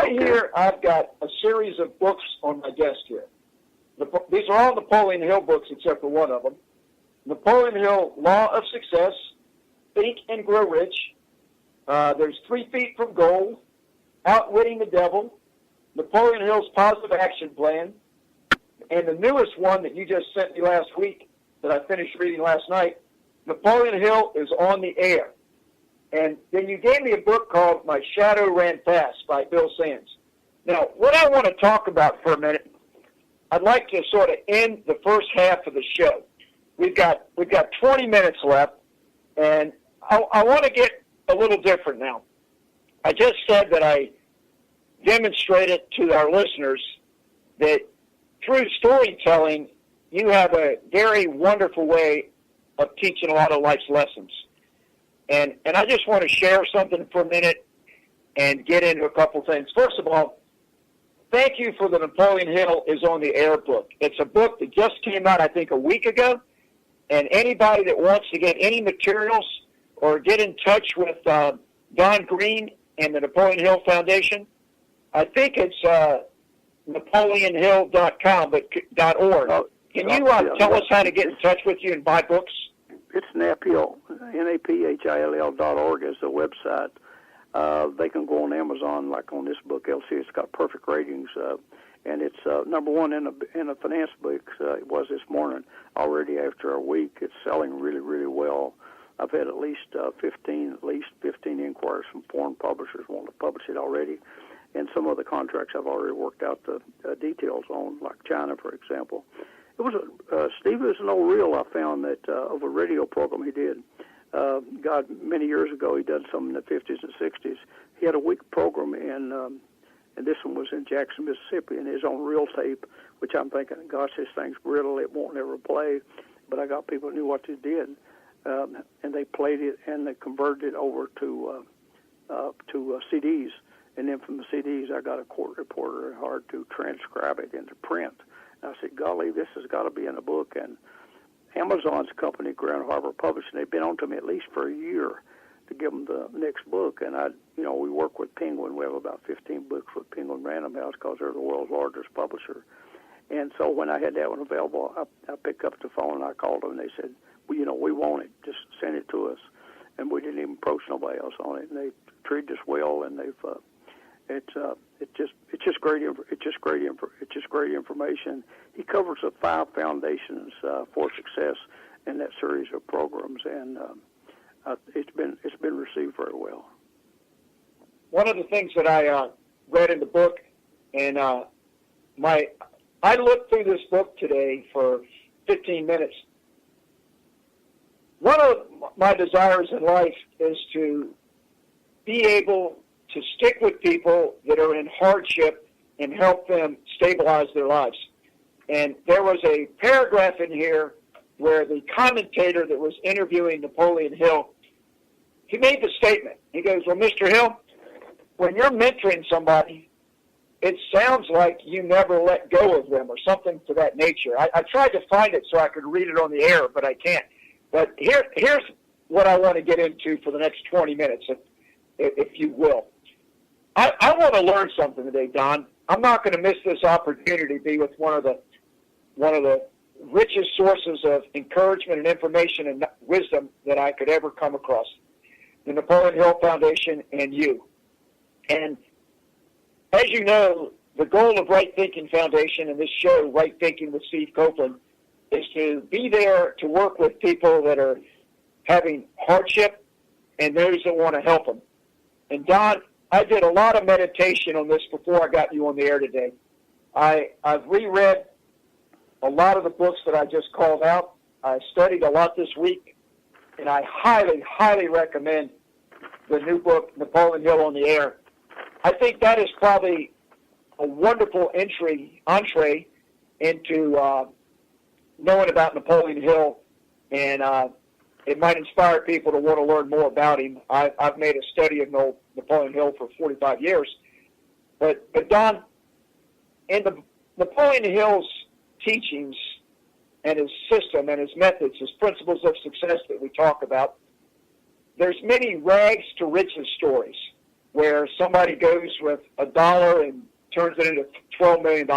Right here, I've got a series of books on my desk here. These are all Napoleon Hill books except for one of them. Napoleon Hill, Law of Success, Think and Grow Rich. There's 3 Feet from Gold, Outwitting the Devil, Napoleon Hill's Positive Action Plan, and the newest one that you just sent me last week that I finished reading last night, Napoleon Hill is on the Air. And then you gave me a book called My Shadow Ran Fast by Bill Sands. Now, what I want to talk about for a minute, I'd like to sort of end the first half of the show. We've got 20 minutes left, and I want to get a little different now. I just said that I demonstrated to our listeners that through storytelling, you have a very wonderful way of teaching a lot of life's lessons. And I just want to share something for a minute and get into a couple things. First of all, thank you for the Napoleon Hill is on the Air book. It's a book that just came out, I think, a week ago. And anybody that wants to get any materials or get in touch with Don Green and the Napoleon Hill Foundation, I think it's NapoleonHill.com, but .org. Can you tell us how to get in touch with you and buy books? It's Napill, NAPHILL.org is the website. They can go on Amazon, like on this book, LC. It's got perfect ratings, and it's number one in a finance book. It was this morning. Already after a week, it's selling really, really well. I've had at least 15 inquiries from foreign publishers wanting to publish it already, and some of the contracts I've already worked out the details on, like China, for example. It was Steve is an old reel I found that of a radio program he did. God, many years ago, he did some in the 50s and 60s. He had a week program, and this one was in Jackson, Mississippi, and his own reel tape, which I'm thinking, gosh, this thing's brittle, it won't ever play. But I got people who knew what they did, and they played it, and they converted it over to CDs. And then from the CDs, I got a court reporter hard to transcribe it into print. And I said, golly, this has got to be in a book. And Amazon's company, Grand Harbor Publishing, they've been on to me at least for a year to give them the next book. And we work with Penguin. We have about 15 books with Penguin Random House because they're the world's largest publisher. And so when I had that one available, I picked up the phone and I called them, and they said, well, we want it. Just send it to us. And we didn't even approach nobody else on it. And they treated us well, and they've it's just great information. He covers the 5 foundations for success in that series of programs, and it's been received very well. One of the things that I read in the book, and I looked through this book today for 15 minutes. One of my desires in life is to be able to stick with people that are in hardship and help them stabilize their lives. And there was a paragraph in here where the commentator that was interviewing Napoleon Hill, he made the statement. He goes, well, Mr. Hill, when you're mentoring somebody, it sounds like you never let go of them or something to that nature. I tried to find it so I could read it on the air, but I can't. But here's what I want to get into for the next 20 minutes, if you will. I want to learn something today, Don. I'm not going to miss this opportunity to be with one of the richest sources of encouragement and information and wisdom that I could ever come across, the Napoleon Hill Foundation and you. And as you know, the goal of Right Thinking Foundation and this show, Right Thinking with Steve Copeland, is to be there to work with people that are having hardship and those that want to help them. And Don, I did a lot of meditation on this before I got you on the air today. I've reread a lot of the books that I just called out. I studied a lot this week, and I highly, highly recommend the new book, Napoleon Hill on the Air. I think that is probably a wonderful entree into knowing about Napoleon Hill, and it might inspire people to want to learn more about him. I've made a study of Napoleon Hill for 45 years. But Don, in Napoleon Hill's teachings and his system and his methods, his principles of success that we talk about, there's many rags to riches stories. where somebody goes with $1 and turns it into $12 million.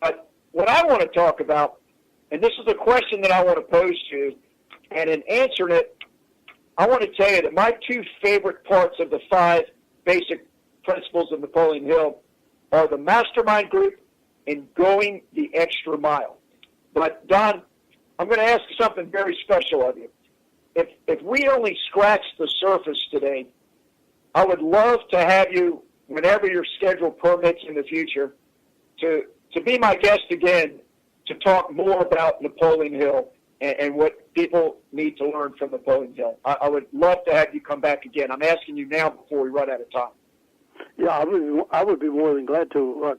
But what I want to talk about, and this is a question that I want to pose to you, and in answering it, I want to tell you that my two favorite parts of the 5 basic principles of Napoleon Hill are the mastermind group and going the extra mile. But, Don, I'm going to ask something very special of you. If we only scratch the surface today, I would love to have you, whenever your schedule permits in the future, to be my guest again to talk more about Napoleon Hill and what people need to learn from Napoleon Hill. I would love to have you come back again. I'm asking you now before we run out of time. Yeah, I would be more than glad to.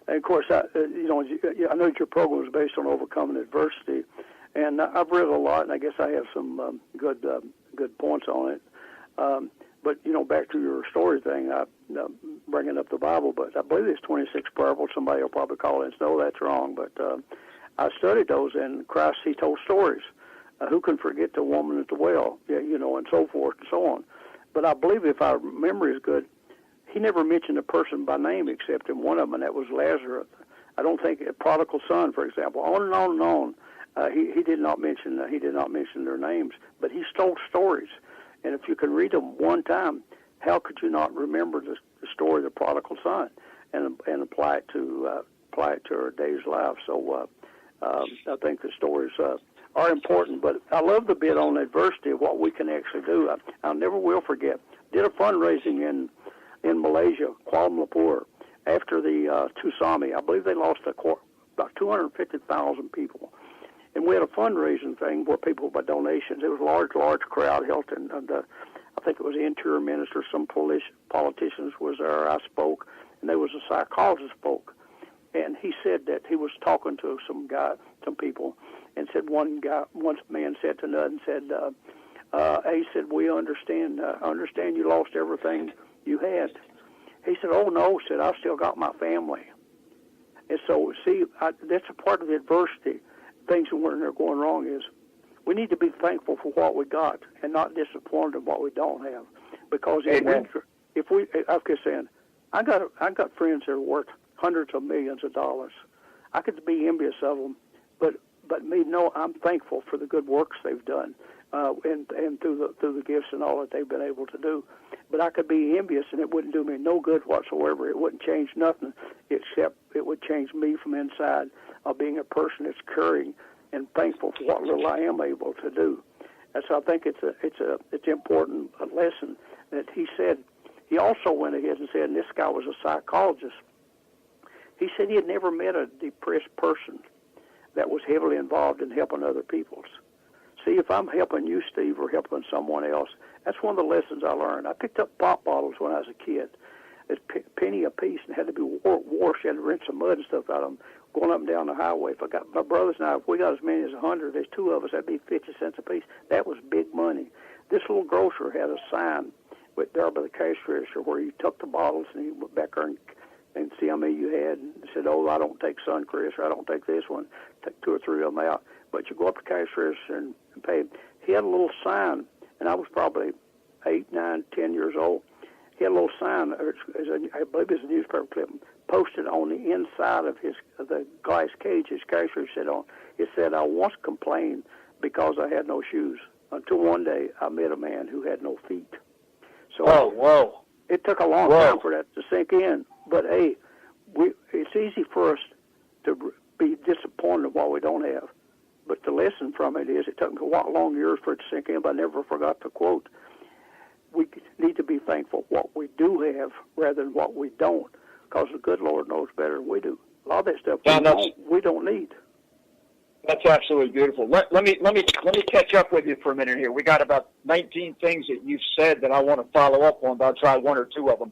And of course, I know your program is based on overcoming adversity, and I've read a lot, and I guess I have some good points on it. But back to your story thing, bringing up the Bible, but I believe there's 26 parables. Somebody will probably call in and say, "No, that's wrong." But I studied those, and Christ, he told stories. Who can forget the woman at the well? And so forth and so on. But I believe, if our memory is good, he never mentioned a person by name except in one of them, and that was Lazarus. I don't think a prodigal son, for example. On and on and on. He did not mention their names, but he told stories. And if you can read them one time, how could you not remember the story of the prodigal son and apply it to our day's life? So I think the stories are important. But I love the bit on adversity of what we can actually do. I never will forget. Did a fundraising in Malaysia, Kuala Lumpur, after the tsunami. I believe they lost about 250,000 people. And we had a fundraising thing where people by donations. It was a large crowd held in. I think it was the Interior Minister, some politicians was there. I spoke, and there was a psychologist spoke, and he said that he was talking to some people, and said one man said to another and said, he said, "We understand you lost everything you had." He said, "Oh no," said, "I've still got my family." And so, see, that's a part of the adversity. Things when they're going wrong is we need to be thankful for what we got and not disappointed in what we don't have. Because if we I was saying, I got friends that are worth hundreds of millions of dollars. I could be envious of them, but I'm thankful for the good works they've done, and through the gifts and all that they've been able to do. But I could be envious, and it wouldn't do me no good whatsoever. It wouldn't change nothing, except it would change me from inside of being a person that's caring and thankful for what little I am able to do. And so I think it's an important lesson that he said. He also went ahead and said, and this guy was a psychologist, he said he had never met a depressed person that was heavily involved in helping other people. See, if I'm helping you, Steve, or helping someone else, that's one of the lessons I learned. I picked up pop bottles when I was a kid. It's penny a piece and had to be washed. You had to rinse the mud and stuff out of them going up and down the highway. If I got my brothers and I, if we got as many as 100, there's 2 of us, that'd be 50 cents a piece. That was big money. This little grocer had a sign there by the cash register where you took the bottles and you went back there and see how many you had and said, "Oh, I don't take Suncrest, or I don't take this one." Take 2 or 3 of them out. But you go up to the cash register and pay. He had a little sign, and I was probably 8, 9, 10 years old. He had a little sign, I believe it's a newspaper clip, posted on the inside of the glass cage his cash register said on. It said, "I once complained because I had no shoes, until one day I met a man who had no feet." So it took a long time for that to sink in. But hey, it's easy for us to be disappointed in what we don't have. But the lesson from it is, it took me a long years for it to sink in, but I never forgot the quote. We need to be thankful for what we do have rather than what we don't, because the good Lord knows better than we do. A lot of that stuff we don't need. That's absolutely beautiful. Let me catch up with you for a minute here. We got about 19 things that you've said that I want to follow up on, but I'll try 1 or 2 of them.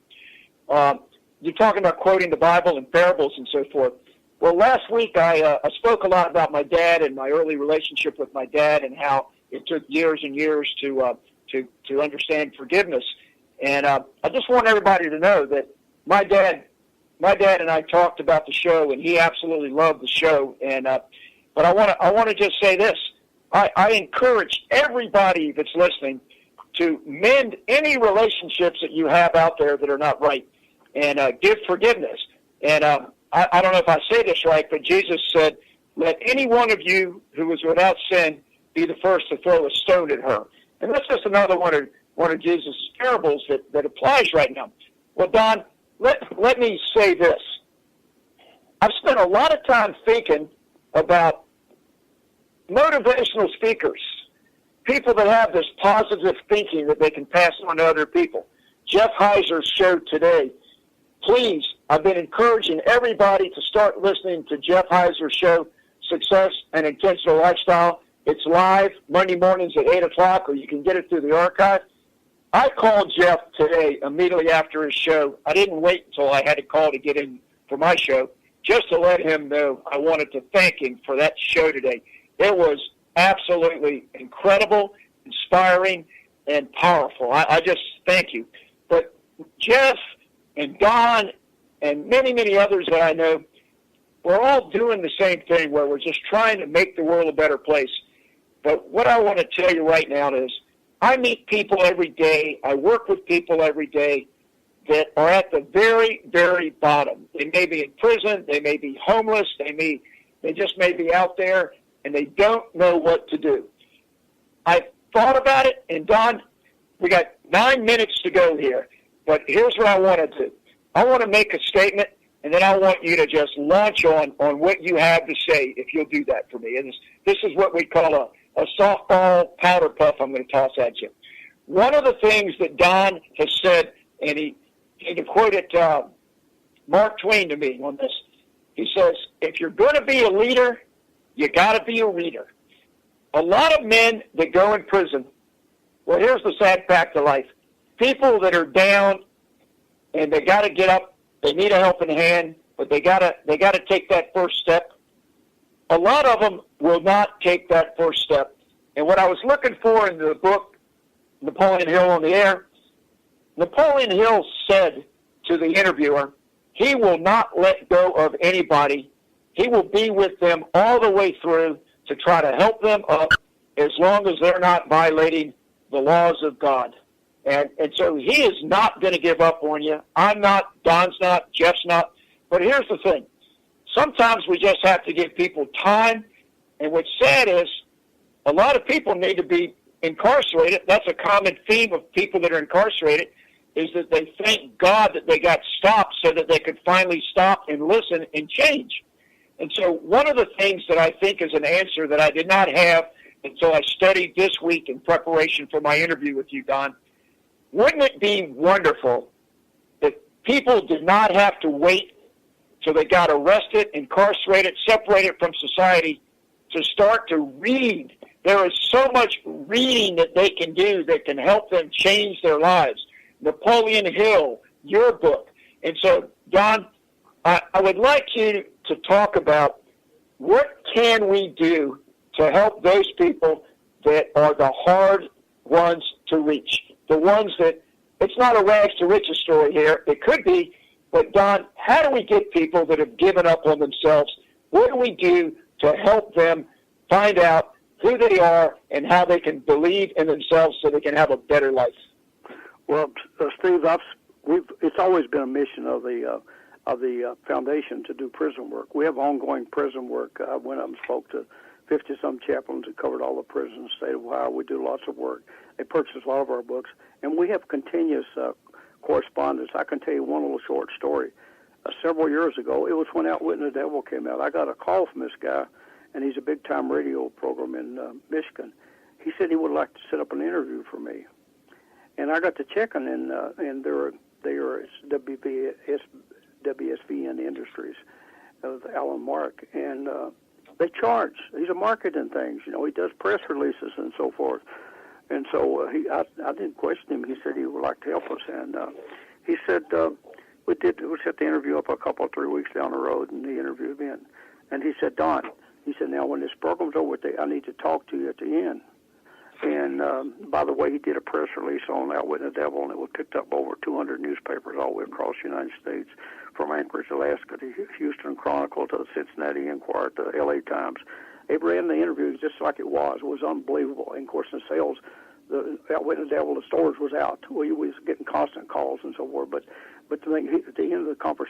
You're talking about quoting the Bible and parables and so forth. Well, last week I spoke a lot about my dad and my early relationship with my dad and how it took years and years to understand forgiveness. And I just want everybody to know that my dad and I talked about the show, and he absolutely loved the show. And but I want to just say this: I encourage everybody that's listening to mend any relationships that you have out there that are not right, and give forgiveness. And I don't know if I say this right, but Jesus said, let any one of you who is without sin be the first to throw a stone at her. And that's just another one of Jesus' parables that applies right now. Well, Don, let me say this. I've spent a lot of time thinking about motivational speakers, people that have this positive thinking that they can pass on to other people. Jeff Heiser's show today. Please, I've been encouraging everybody to start listening to Jeff Heiser's show, Success and Intentional Lifestyle. It's live Monday mornings at 8 o'clock, or you can get it through the archive. I called Jeff today immediately after his show. I didn't wait until I had to call to get in for my show, just to let him know I wanted to thank him for that show today. It was absolutely incredible, inspiring, and powerful. I just thank you. But Jeff and Don and many, many others that I know, we're all doing the same thing where we're just trying to make the world a better place. But what I want to tell you right now is I meet people every day. I work with people every day that are at the very, very bottom. They may be in prison. They may be homeless. They just may be out there, and they don't know what to do. I thought about it, and Don, we got 9 minutes to go here. But here's what I want to do. I want to make a statement, and then I want you to just launch on what you have to say, if you'll do that for me. And this is what we call a softball powder puff I'm going to toss at you. One of the things that Don has said, and he quoted Mark Twain to me on this. He says, if you're going to be a leader, you got to be a reader. A lot of men that go in prison, well, here's the sad fact of life. People that are down and they got to get up, they need a helping hand, but they got to take that first step. A lot of them will not take that first step. And what I was looking for in the book, Napoleon Hill on the Air, Napoleon Hill said to the interviewer, he will not let go of anybody. He will be with them all the way through to try to help them up as long as they're not violating the laws of God. And so he is not going to give up on you. I'm not, Don's not, Jeff's not. But here's the thing. Sometimes we just have to give people time. And what's sad is a lot of people need to be incarcerated. That's a common theme of people that are incarcerated, is that they thank God that they got stopped so that they could finally stop and listen and change. And so one of the things that I think is an answer that I did not have until I studied this week in preparation for my interview with you, Don, wouldn't it be wonderful that people did not have to wait till they got arrested, incarcerated, separated from society to start to read? There is so much reading that they can do that can help them change their lives. Napoleon Hill, your book. And so, Don, I would like you to talk about what can we do to help those people that are the hard ones to reach. The ones that, it's not a rags to riches story here. It could be, but Don, how do we get people that have given up on themselves? What do we do to help them find out who they are and how they can believe in themselves so they can have a better life? Well, Steve, it's always been a mission of the foundation to do prison work. We have ongoing prison work. I went up and spoke to 50-some chaplains that covered all the prisons in the state of Ohio. We do lots of work. They purchase a lot of our books, and we have continuous correspondence. I can tell you one little short story. Several years ago, it was when Outwitting the Devil came out. I got a call from this guy, and he's a big-time radio program in Michigan. He said he would like to set up an interview for me. And I got to checking, and they're WSVN Industries, Alan Mark, and they charge. He's a marketing things, you know. He does press releases and so forth. And so I didn't question him. He said he would like to help us, and he said we set the interview up a couple or 3 weeks down the road, and he interviewed me, and he said, Don, he said, now when this program's over, I need to talk to you at the end. And by the way, he did a press release on Outwitting the Devil, and it was picked up by over 200 newspapers all the way across the United States, from Anchorage, Alaska, to Houston Chronicle, to the Cincinnati Enquirer, to L.A. Times. They ran the interview just like it was. It was unbelievable. And, of course, the sales the Outwitting the Devil, the stores was out. We was getting constant calls and so forth. But at the end of the conversation,